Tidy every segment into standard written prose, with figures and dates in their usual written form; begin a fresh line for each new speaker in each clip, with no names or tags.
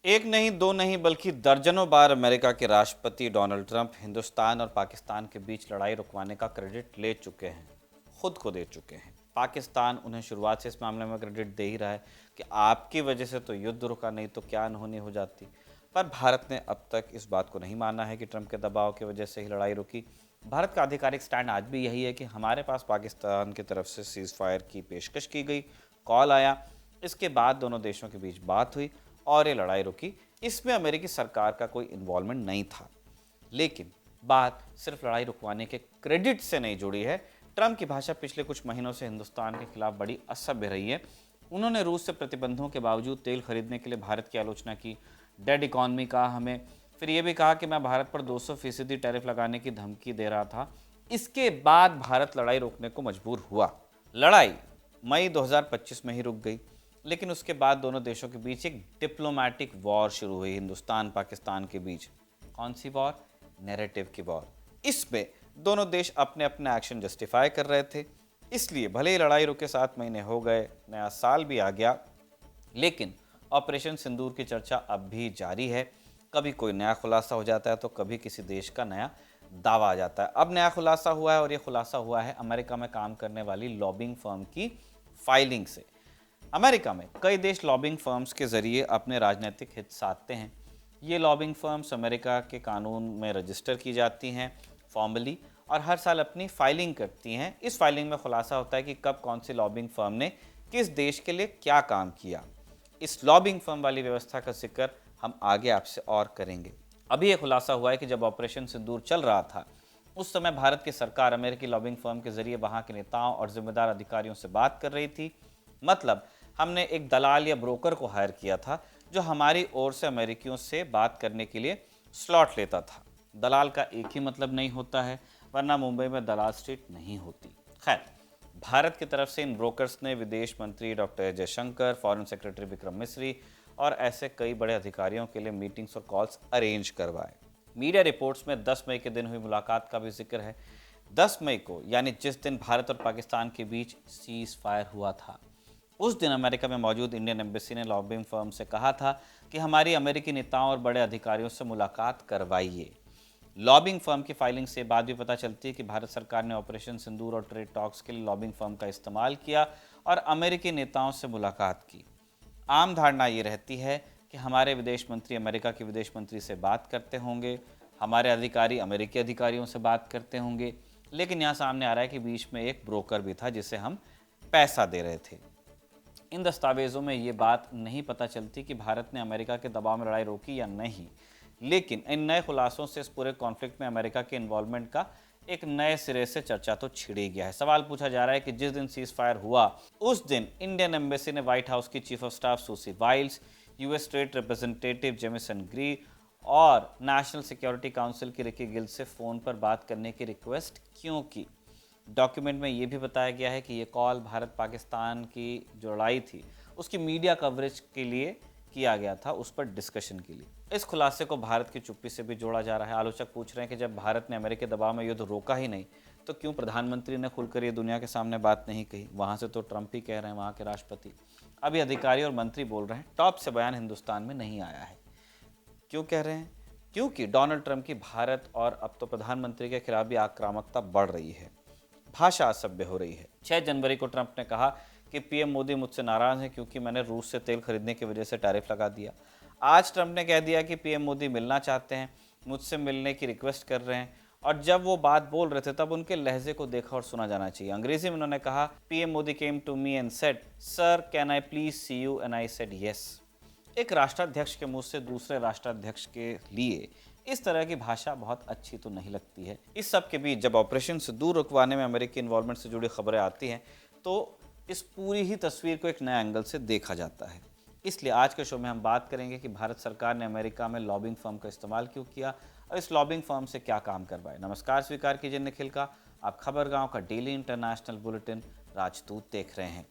एक नहीं, दो नहीं, बल्कि दर्जनों बार अमेरिका के राष्ट्रपति डोनाल्ड ट्रंप हिंदुस्तान और पाकिस्तान के बीच लड़ाई रुकवाने का क्रेडिट ले चुके हैं, खुद को दे चुके हैं। पाकिस्तान उन्हें शुरुआत से इस मामले में क्रेडिट दे ही रहा है कि आपकी वजह से तो युद्ध रुका, नहीं तो क्या अनहोनी हो जाती। पर भारत ने अब तक इस बात को नहीं माना है कि ट्रंप के दबाव की वजह से ही लड़ाई रुकी। भारत का आधिकारिक स्टैंड आज भी यही है कि हमारे पास पाकिस्तान की तरफ से सीज फायर की पेशकश की गई, कॉल आया, इसके बाद दोनों देशों के बीच बात हुई और ये लड़ाई रुकी। इसमें अमेरिकी सरकार का कोई इन्वॉल्वमेंट नहीं था। लेकिन बात सिर्फ लड़ाई रुकवाने के क्रेडिट से नहीं जुड़ी है। ट्रंप की भाषा पिछले कुछ महीनों से हिंदुस्तान के खिलाफ बड़ी असभ्य रही है। उन्होंने रूस से प्रतिबंधों के बावजूद तेल खरीदने के लिए भारत की आलोचना की, डेड इकॉनमी कहा हमें, फिर यह भी कहा कि मैं भारत पर 200% टैरिफ लगाने की धमकी दे रहा था। इसके बाद भारत लड़ाई रोकने को मजबूर हुआ। लड़ाई मई 2025 में ही रुक गई, लेकिन उसके बाद दोनों देशों के बीच एक डिप्लोमेटिक वॉर शुरू हुई हिंदुस्तान पाकिस्तान के बीच। कौन सी वॉर? नैरेटिव की वॉर। इसमें दोनों देश अपने अपने एक्शन जस्टिफाई कर रहे थे। इसलिए भले ही लड़ाई रुके 7 महीने हो गए, नया साल भी आ गया, लेकिन ऑपरेशन सिंदूर की चर्चा अब भी जारी है। कभी कोई नया खुलासा हो जाता है तो कभी किसी देश का नया दावा आ जाता है। अब नया खुलासा हुआ है और ये खुलासा हुआ है अमेरिका में काम करने वाली लॉबिंग फर्म की फाइलिंग से। अमेरिका में कई देश लॉबिंग फर्म्स के जरिए अपने राजनीतिक हित साधते हैं। ये लॉबिंग फर्म्स अमेरिका के कानून में रजिस्टर की जाती हैं फॉर्मली और हर साल अपनी फाइलिंग करती हैं। इस फाइलिंग में खुलासा होता है कि कब कौन सी लॉबिंग फर्म ने किस देश के लिए क्या काम किया। इस लॉबिंग फर्म वाली व्यवस्था का जिक्र हम आगे आपसे और करेंगे। अभी यह खुलासा हुआ है कि जब ऑपरेशन सिंदूर चल रहा था, उस समय भारत की सरकार अमेरिकी लॉबिंग फर्म के जरिए वहां के नेताओं और जिम्मेदार अधिकारियों से बात कर रही थी। मतलब हमने एक दलाल या ब्रोकर को हायर किया था जो हमारी ओर से अमेरिकियों से बात करने के लिए स्लॉट लेता था। दलाल का एक ही मतलब नहीं होता है, वरना मुंबई में दलाल स्ट्रीट नहीं होती। खैर, भारत की तरफ से इन ब्रोकर्स ने विदेश मंत्री doctor Jaishankar, foreign secretary Vikram Misri और ऐसे कई बड़े अधिकारियों के लिए मीटिंग्स और कॉल्स अरेंज करवाए। मीडिया रिपोर्ट्स में 10 मई के दिन हुई मुलाकात का भी जिक्र है। 10 मई को, यानी जिस दिन भारत और पाकिस्तान के बीच सीज फायर हुआ था, उस दिन अमेरिका में मौजूद इंडियन एम्बेसी ने लॉबिंग फर्म से कहा था कि हमारी अमेरिकी नेताओं और बड़े अधिकारियों से मुलाकात करवाइए। लॉबिंग फर्म की फाइलिंग से बात भी पता चलती है कि भारत सरकार ने ऑपरेशन सिंदूर और ट्रेड टॉक्स के लिए लॉबिंग फर्म का इस्तेमाल किया और अमेरिकी नेताओं से मुलाकात की। आम धारणा ये रहती है कि हमारे विदेश मंत्री अमेरिका के विदेश मंत्री से बात करते होंगे, हमारे अधिकारी अमेरिकी अधिकारियों से बात करते होंगे, लेकिन यहाँ सामने आ रहा है कि बीच में एक ब्रोकर भी था जिसे हम पैसा दे रहे थे। इन दस्तावेजों में ये बात नहीं पता चलती कि भारत ने अमेरिका के दबाव में लड़ाई रोकी या नहीं, लेकिन इन नए खुलासों से इस पूरे कॉन्फ्लिक्ट में अमेरिका के इन्वॉल्वमेंट का एक नए सिरे से चर्चा तो छिड़ ही गया है। सवाल पूछा जा रहा है कि जिस दिन सीज फायर हुआ, उस दिन इंडियन एम्बेसी ने व्हाइट हाउस की chief of staff Susie Wiles, US trade representative Jamieson Greer और नेशनल सिक्योरिटी काउंसिल की रिकी गिल से फ़ोन पर बात करने की रिक्वेस्ट क्यों की। डॉक्यूमेंट में ये भी बताया गया है कि ये कॉल भारत पाकिस्तान की जो लड़ाई थी उसकी मीडिया कवरेज के लिए किया गया था, उस पर डिस्कशन के लिए। इस खुलासे को भारत की चुप्पी से भी जोड़ा जा रहा है। आलोचक पूछ रहे हैं कि जब भारत ने अमेरिकी दबाव में युद्ध रोका ही नहीं, तो क्यों प्रधानमंत्री ने खुलकर ये दुनिया के सामने बात नहीं कही? वहाँ से तो ट्रंप ही कह रहे हैं, वहाँ के राष्ट्रपति। अभी अधिकारी और मंत्री बोल रहे हैं, टॉप से बयान हिंदुस्तान में नहीं आया है। क्यों कह रहे हैं? क्योंकि डोनाल्ड ट्रंप की भारत और अब तो प्रधानमंत्री के खिलाफ भी आक्रामकता बढ़ रही है, भाषा असभ्य हो रही है। 6 जनवरी को ट्रंप ने कहा कि पीएम मोदी मुझसे नाराज हैं क्योंकि मैंने रूस से तेल खरीदने की वजह से टैरिफ लगा दिया। आज ट्रंप ने कह दिया कि पीएम मोदी मिलना चाहते हैं, मुझसे मिलने की रिक्वेस्ट कर रहे हैं, और जब वो बात बोल रहे थे तब उनके लहजे को देखा और सुना जाना चाहिए। अंग्रेजी में उन्होंने कहा, PM Modi came to me and said, sir can I please see you, and I said yes. एक राष्ट्राध्यक्ष के मुंह से दूसरे राष्ट्राध्यक्ष के लिए इस तरह की भाषा बहुत अच्छी तो नहीं लगती है। इस सब के बीच जब ऑपरेशन सिंदूर रुकवाने में अमेरिकी इन्वॉल्वमेंट से जुड़ी खबरें आती हैं, तो इस पूरी ही तस्वीर को एक नए एंगल से देखा जाता है। इसलिए आज के शो में हम बात करेंगे कि भारत सरकार ने अमेरिका में लॉबिंग फर्म का इस्तेमाल क्यों किया और इस लॉबिंग फर्म से क्या काम करवाए। नमस्कार, स्वीकार कीजिए निखिल का। आप खबरगांव का डेली इंटरनेशनल बुलेटिन राजदूत देख रहे हैं।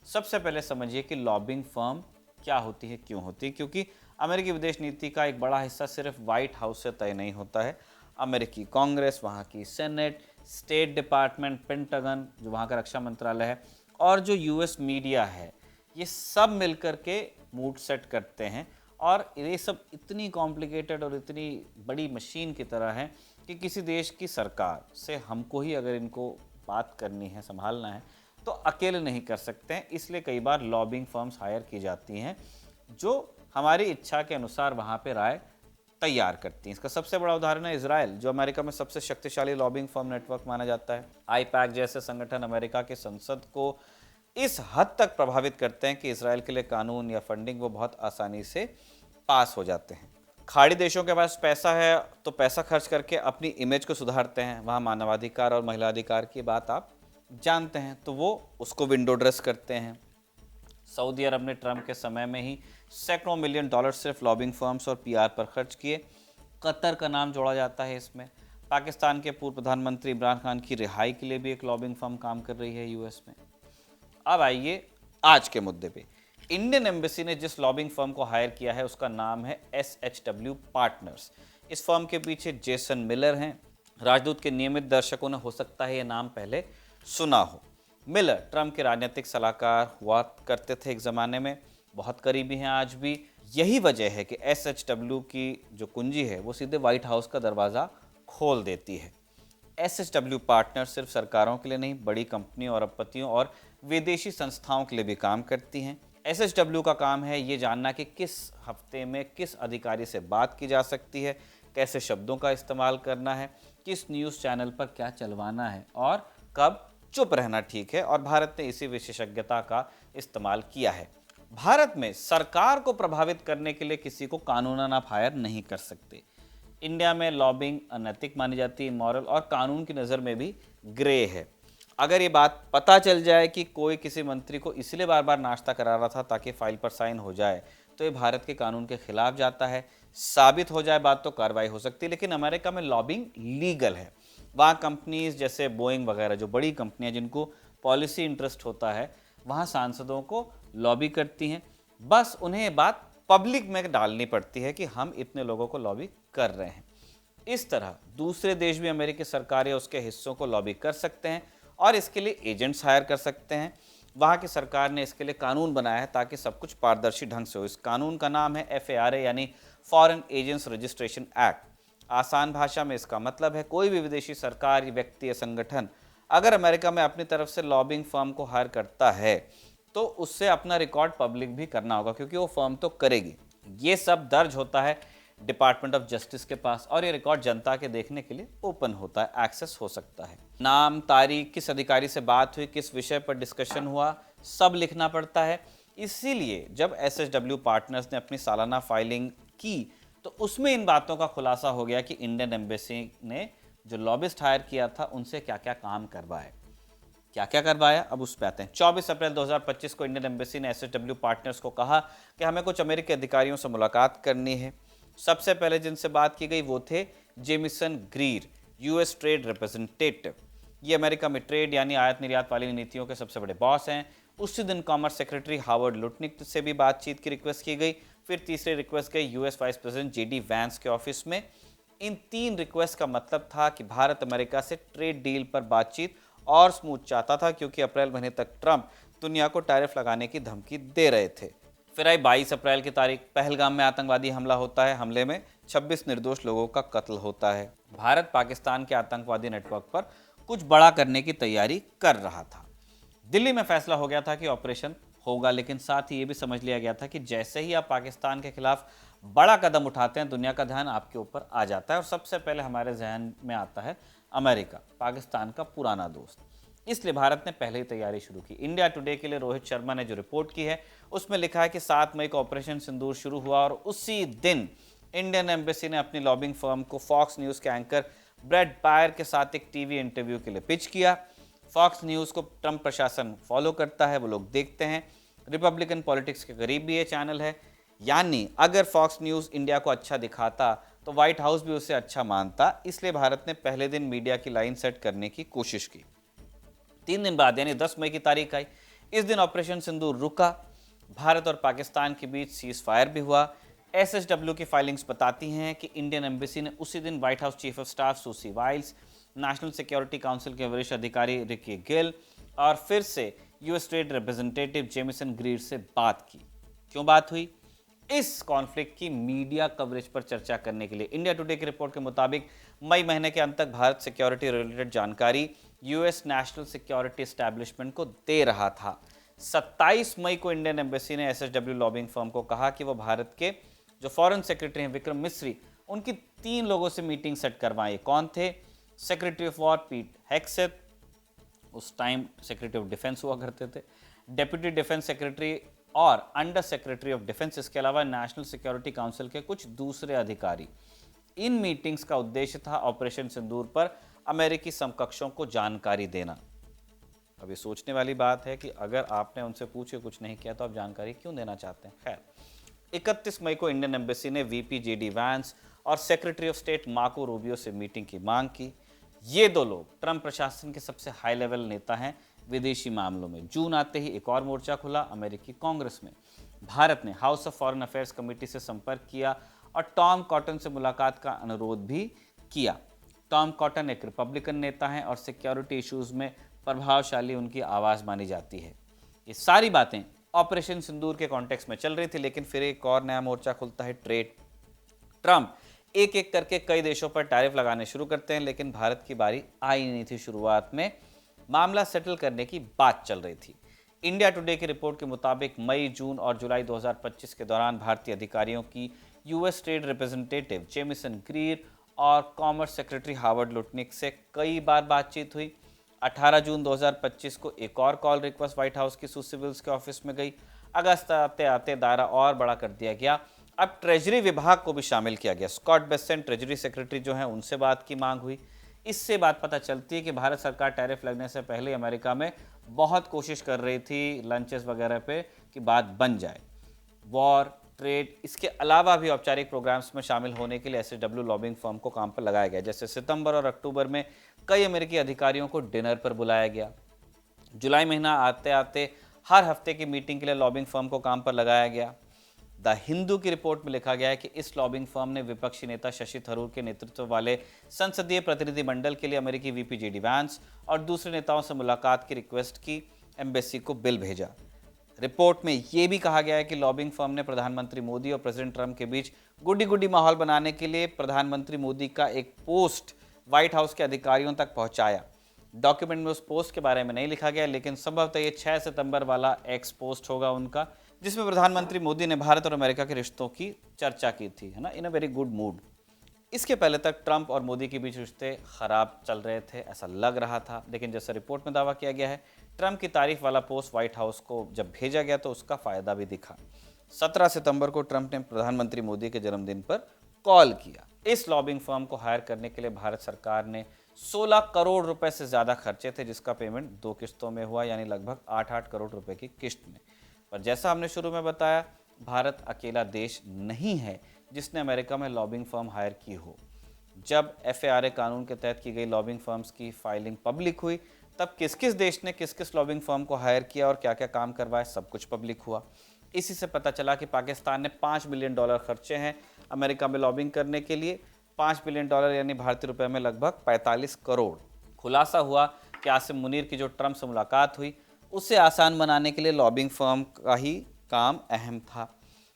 सबसे पहले समझिए कि लॉबिंग फर्म क्या होती है, क्यों होती है, क्योंकि अमेरिकी विदेश नीति का एक बड़ा हिस्सा सिर्फ व्हाइट हाउस से तय नहीं होता है। अमेरिकी कांग्रेस, वहाँ की सेनेट, स्टेट डिपार्टमेंट, पेंटागन जो वहाँ का रक्षा मंत्रालय है, और जो यूएस मीडिया है, ये सब मिलकर के मूड सेट करते हैं। और ये सब इतनी कॉम्प्लिकेटेड और इतनी बड़ी मशीन की तरह है कि किसी देश की सरकार से हमको ही अगर इनको बात करनी है, संभालना है, तो अकेले नहीं कर सकते हैं। इसलिए कई बार लॉबिंग फर्म्स हायर की जाती हैं जो हमारी इच्छा के अनुसार वहाँ पे राय तैयार करती हैं। इसका सबसे बड़ा उदाहरण है इजराइल, जो अमेरिका में सबसे शक्तिशाली लॉबिंग फर्म नेटवर्क माना जाता है। आईपैक जैसे संगठन अमेरिका के संसद को इस हद तक प्रभावित करते हैं कि इजराइल के लिए कानून या फंडिंग वो बहुत आसानी से पास हो जाते हैं। खाड़ी देशों के पास पैसा है तो पैसा खर्च करके अपनी इमेज को सुधारते हैं। वहाँ मानवाधिकार और महिला अधिकार की बात आप जानते हैं, तो वो उसको विंडो ड्रेस करते हैं। सऊदी अरब ने ट्रंप के समय में ही सैकड़ों मिलियन डॉलर सिर्फ लॉबिंग फर्म्स और पीआर पर खर्च किए। कतर का नाम जोड़ा जाता है इसमें। पाकिस्तान के पूर्व प्रधानमंत्री इमरान खान की रिहाई के लिए भी एक लॉबिंग फर्म काम कर रही है यूएस में। अब आइए आज के मुद्दे पे। इंडियन एम्बेसी ने जिस लॉबिंग फर्म को हायर किया है उसका नाम है SHW पार्टनर्स। इस फर्म के पीछे जेसन मिलर हैं। राजदूत के नियमित दर्शकों ने हो सकता है ये नाम पहले सुना हो। मिलर ट्रंप के राजनीतिक सलाहकार हुआ करते थे एक ज़माने में, बहुत करीबी हैं आज भी। यही वजह है कि SHW की जो कुंजी है वो सीधे व्हाइट हाउस का दरवाज़ा खोल देती है। SHW पार्टनर सिर्फ सरकारों के लिए नहीं, बड़ी कंपनियों और अरबपतियों और विदेशी संस्थाओं के लिए भी काम करती हैं। SHW का काम है ये जानना कि किस हफ्ते में किस अधिकारी से बात की जा सकती है, कैसे शब्दों का इस्तेमाल करना है, किस न्यूज़ चैनल पर क्या चलवाना है और कब चुप रहना ठीक है। और भारत ने इसी विशेषज्ञता का इस्तेमाल किया है। भारत में सरकार को प्रभावित करने के लिए किसी को कानूनन आप हायर नहीं कर सकते। इंडिया में लॉबिंग अनैतिक मानी जाती है, इमोरल और कानून की नज़र में भी ग्रे है। अगर ये बात पता चल जाए कि कोई किसी मंत्री को इसलिए बार बार नाश्ता करा रहा था ताकि फाइल पर साइन हो जाए, तो ये भारत के कानून के खिलाफ जाता है। साबित हो जाए बात तो कार्रवाई हो सकती है। लेकिन अमेरिका में लॉबिंग लीगल है। वहाँ कंपनीज जैसे बोइंग वगैरह जो बड़ी कंपनियां जिनको पॉलिसी इंटरेस्ट होता है, वहाँ सांसदों को लॉबी करती हैं। बस उन्हें ये बात पब्लिक में डालनी पड़ती है कि हम इतने लोगों को लॉबी कर रहे हैं। इस तरह दूसरे देश भी अमेरिकी सरकार या उसके हिस्सों को लॉबी कर सकते हैं और इसके लिए एजेंट्स हायर कर सकते हैं। वहाँ की सरकार ने इसके लिए कानून बनाया है ताकि सब कुछ पारदर्शी ढंग से हो। इस कानून का नाम है FARA यानी फॉरेन एजेंट्स रजिस्ट्रेशन एक्ट। आसान भाषा में इसका मतलब है कोई भी विदेशी सरकार, व्यक्ति या संगठन अगर अमेरिका में अपनी तरफ से लॉबिंग फर्म को हायर करता है तो उससे अपना रिकॉर्ड पब्लिक भी करना होगा, क्योंकि वो फर्म तो करेगी। ये सब दर्ज होता है डिपार्टमेंट ऑफ जस्टिस के पास और ये रिकॉर्ड जनता के देखने के लिए ओपन होता है, एक्सेस हो सकता है। नाम, तारीख, किस अधिकारी से बात हुई, किस विषय पर डिस्कशन हुआ, सब लिखना पड़ता है। इसीलिए जब SHW पार्टनर्स ने अपनी सालाना फाइलिंग की तो उसमें इन बातों का खुलासा हो गया कि इंडियन एम्बेसी ने जो लॉबिस्ट हायर किया था उनसे क्या क्या काम करवाए। क्या क्या करवाया, अब उस पर आते हैं। 24 अप्रैल 2025 को इंडियन एम्बेसी ने SHW पार्टनर्स को कहा कि हमें कुछ अमेरिकी अधिकारियों से मुलाकात करनी है। सबसे पहले जिनसे बात की गई वो थे Jameson Greer, US trade representative. ये अमेरिका में ट्रेड यानी आयात निर्यात वाली नीतियों के सबसे बड़े बॉस हैं। उसी दिन कॉमर्स सेक्रेटरी हावर्ड लुटनिक से भी बातचीत की रिक्वेस्ट की गई। फिर तीसरी रिक्वेस्ट गई US vice president JD Vance के ऑफिस में। इन 3 रिक्वेस्ट का मतलब था कि भारत अमेरिका से ट्रेड डील पर बातचीत और स्मूथ चाहता था, क्योंकि अप्रैल महीने तक ट्रंप दुनिया को टैरिफ लगाने की धमकी दे रहे थे। फिर आई 22 अप्रैल की तारीख, पहलगाम में आतंकवादी हमला होता है। हमले में 26 निर्दोष लोगों का कत्ल होता है। भारत पाकिस्तान के आतंकवादी नेटवर्क पर कुछ बड़ा करने की तैयारी कर रहा था। दिल्ली में फैसला हो गया था कि ऑपरेशन होगा, लेकिन साथ ही ये भी समझ लिया गया था कि जैसे ही आप पाकिस्तान के खिलाफ बड़ा कदम उठाते हैं, दुनिया का ध्यान आपके ऊपर आ जाता है और सबसे पहले हमारे जहन में आता है अमेरिका, पाकिस्तान का पुराना दोस्त। इसलिए भारत ने पहले ही तैयारी शुरू की। इंडिया टुडे के लिए रोहित शर्मा ने जो रिपोर्ट की है उसमें लिखा है कि 7 मई को ऑपरेशन सिंदूर शुरू हुआ और उसी दिन इंडियन एम्बेसी ने अपनी लॉबिंग फर्म को फॉक्स न्यूज़ के एंकर ब्रेड बायर के साथ एक टीवी इंटरव्यू के लिए पिच किया। फॉक्स न्यूज़ को ट्रंप प्रशासन फॉलो करता है, वो लोग देखते हैं। रिपब्लिकन पॉलिटिक्स के करीब भी ये चैनल है, यानी अगर फॉक्स न्यूज़ इंडिया को अच्छा दिखाता तो व्हाइट हाउस भी उसे अच्छा मानता। इसलिए भारत ने पहले दिन मीडिया की लाइन सेट करने की कोशिश की। 3 दिन बाद यानी 10 मई की तारीख आई। इस दिन ऑपरेशन सिंदूर रुका। भारत और पाकिस्तान के बीच सीज फायर भी हुआ। एसएसडब्ल्यू की फाइलिंग्स बताती हैं कि इंडियन एम्बेसी ने उसी दिन White House chief of staff Susie Wiles, national security council के वरिष्ठ अधिकारी रिकी गिल और फिर से US trade representative Jamieson Greer से बात की। क्यों बात हुई? इस कॉन्फ्लिक्ट की मीडिया कवरेज पर चर्चा करने के लिए। इंडिया टुडे की रिपोर्ट के मुताबिक मई महीने के अंत तक भारत सिक्योरिटी रिलेटेड जानकारी यूएस नेशनल सिक्योरिटी एस्टैब्लिशमेंट को दे रहा था। 27 मई को इंडियन एम्बेसी ने एसएसडब्ल्यू लॉबिंग फर्म को कहा कि वो भारत के जो फॉरेन सेक्रेटरी हैं विक्रम मिस्री, उनकी 3 लोगों से मीटिंग सेट करवाएं। कौन थे? सेक्रेटरी ऑफ वॉर पीट हेग्सेथ, उस टाइम सेक्रेटरी ऑफ डिफेंस हुआ करते थे, डेप्यूटी डिफेंस सेक्रेटरी और अंडर सेक्रेटरी ऑफ डिफेंस, इसके अलावा नेशनल सिक्योरिटी काउंसिल के कुछ दूसरे अधिकारी। इन मीटिंग्स का उद्देश्य था ऑपरेशन सिंदूर पर अमेरिकी समकक्षों को जानकारी देना। अब ये सोचने वाली बात है कि अगर आपने उनसे पूछे कुछ नहीं किया तो आप जानकारी क्यों देना चाहते हैं? खैर, 31 मई को इंडियन एम्बेसी ने वीपी जेडी वैंस और secretary of state Marco Rubio से मीटिंग की मांग की। ये 2 लोग ट्रंप प्रशासन के सबसे हाई लेवल नेता हैं विदेशी मामलों में। जून आते ही एक और मोर्चा खुला अमेरिकी कांग्रेस में। भारत ने house of foreign affairs committee से संपर्क किया और टॉम कॉटन से मुलाकात का अनुरोध भी किया। टॉम कॉटन एक रिपब्लिकन नेता हैं और सिक्योरिटी इश्यूज में प्रभावशाली उनकी आवाज़ मानी जाती है। ये सारी बातें ऑपरेशन सिंदूर के कॉन्टेक्स्ट में चल रही थी, लेकिन फिर एक और नया मोर्चा खुलता है ट्रेड। ट्रंप एक एक करके कई देशों पर टैरिफ लगाने शुरू करते हैं, लेकिन भारत की बारी आई नहीं थी। शुरुआत में मामला सेटल करने की बात चल रही थी। इंडिया टुडे की रिपोर्ट के मुताबिक मई, जून और जुलाई 2025 के दौरान भारतीय अधिकारियों की US trade representative Jamieson Greer और कॉमर्स सेक्रेटरी हार्वर्ड लुटनिक से कई बार बातचीत हुई। 18 जून 2025 को एक और कॉल रिक्वेस्ट व्हाइट हाउस की सूसी विल्स के ऑफिस में गई। अगस्त आते आते दायरा और बड़ा कर दिया गया। अब ट्रेजरी विभाग को भी शामिल किया गया। स्कॉट बेसेंट ट्रेजरी सेक्रेटरी जो हैं उनसे बात की मांग हुई। इससे बात पता चलती है कि भारत सरकार टैरिफ लगने से पहले अमेरिका में बहुत कोशिश कर रही थी लंचेस वगैरह पे कि बात बन जाए। वॉर, ट्रेड, इसके अलावा भी औपचारिक प्रोग्राम्स में शामिल होने के लिए एसएसडब्ल्यू लॉबिंग फर्म को काम पर लगाया गया। जैसे सितंबर और अक्टूबर में कई अमेरिकी अधिकारियों को डिनर पर बुलाया गया। जुलाई महीना आते आते हर हफ्ते की मीटिंग के लिए लॉबिंग फर्म को काम पर लगाया गया। द हिंदू की रिपोर्ट में लिखा गया है कि इस लॉबिंग फर्म ने विपक्षी नेता शशि थरूर के नेतृत्व वाले संसदीय प्रतिनिधिमंडल के लिए अमेरिकी वीपी जेडी वैंस और दूसरे नेताओं से मुलाकात की रिक्वेस्ट की। एम्बेसी को बिल भेजा। रिपोर्ट में यह भी कहा गया है कि लॉबिंग फर्म ने प्रधानमंत्री मोदी और प्रेसिडेंट ट्रंप के बीच गुड्डी गुड्डी माहौल बनाने के लिए प्रधानमंत्री मोदी का एक पोस्ट व्हाइट हाउस के अधिकारियों तक पहुंचाया। डॉक्यूमेंट में उस पोस्ट के बारे में नहीं लिखा गया, लेकिन संभवतः ये 6 सितंबर वाला एक्स पोस्ट होगा उनका, जिसमें प्रधानमंत्री मोदी ने भारत और अमेरिका के रिश्तों की चर्चा की थी, है ना, इन अ वेरी गुड मूड। इसके पहले तक ट्रंप और मोदी के बीच रिश्ते खराब चल रहे थे, ऐसा लग रहा था, लेकिन जैसा रिपोर्ट में दावा किया गया है, ट्रंप की तारीफ वाला पोस्ट व्हाइट हाउस को जब भेजा गया तो उसका फायदा भी दिखा। 17 सितंबर को ट्रंप ने प्रधानमंत्री मोदी के जन्मदिन पर कॉल किया। इस लॉबिंग फर्म को हायर करने के लिए भारत सरकार ने 16 करोड़ रुपए से ज्यादा खर्चे थे, जिसका पेमेंट 2 किस्तों में हुआ, यानी लगभग 8-8 करोड़ रुपए की किस्त में। पर जैसा हमने शुरू में बताया, भारत अकेला देश नहीं है जिसने अमेरिका में लॉबिंग फर्म हायर की हो। जब FARA कानून के तहत की गई लॉबिंग फर्म्स की फाइलिंग पब्लिक हुई, तब किस किस देश ने किस किस लॉबिंग फर्म को हायर किया और क्या क्या काम करवाए, सब कुछ पब्लिक हुआ। इसी से पता चला कि पाकिस्तान ने $5 बिलियन खर्चे हैं अमेरिका में लॉबिंग करने के लिए। $5 बिलियन यानी भारतीय रुपए में लगभग 45 करोड़। खुलासा हुआ कि आसिम मुनीर की जो ट्रंप से मुलाकात हुई, उसे आसान बनाने के लिए लॉबिंग फर्म का ही काम अहम था।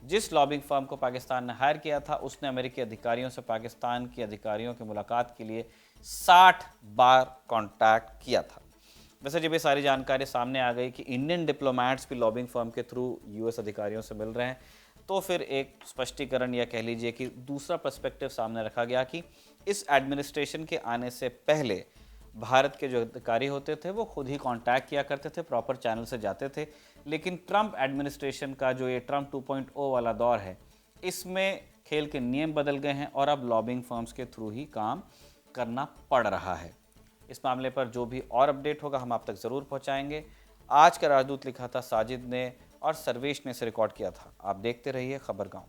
जिस लॉबिंग फर्म को पाकिस्तान ने हायर किया था, उसने अमेरिकी अधिकारियों से पाकिस्तान के अधिकारियों की मुलाकात के लिए 60 बार कांटेक्ट किया था। वैसे जब ये सारी जानकारी सामने आ गई कि इंडियन डिप्लोमैट्स भी लॉबिंग फर्म के थ्रू यूएस अधिकारियों से मिल रहे हैं, तो फिर एक स्पष्टीकरण या कह लीजिए कि दूसरा पर्सपेक्टिव सामने रखा गया कि इस एडमिनिस्ट्रेशन के आने से पहले भारत के जो अधिकारी होते थे वो खुद ही कांटेक्ट किया करते थे, प्रॉपर चैनल से जाते थे। लेकिन ट्रंप एडमिनिस्ट्रेशन का जो ये ट्रंप 2.0 वाला दौर है, इसमें खेल के नियम बदल गए हैं और अब लॉबिंग फर्म्स के थ्रू ही काम करना पड़ रहा है। इस मामले पर जो भी और अपडेट होगा हम आप तक ज़रूर पहुंचाएंगे। आज का राजदूत लिखा था साजिद ने और सर्वेश ने इसे रिकॉर्ड किया था। आप देखते रहिए खबरगांव।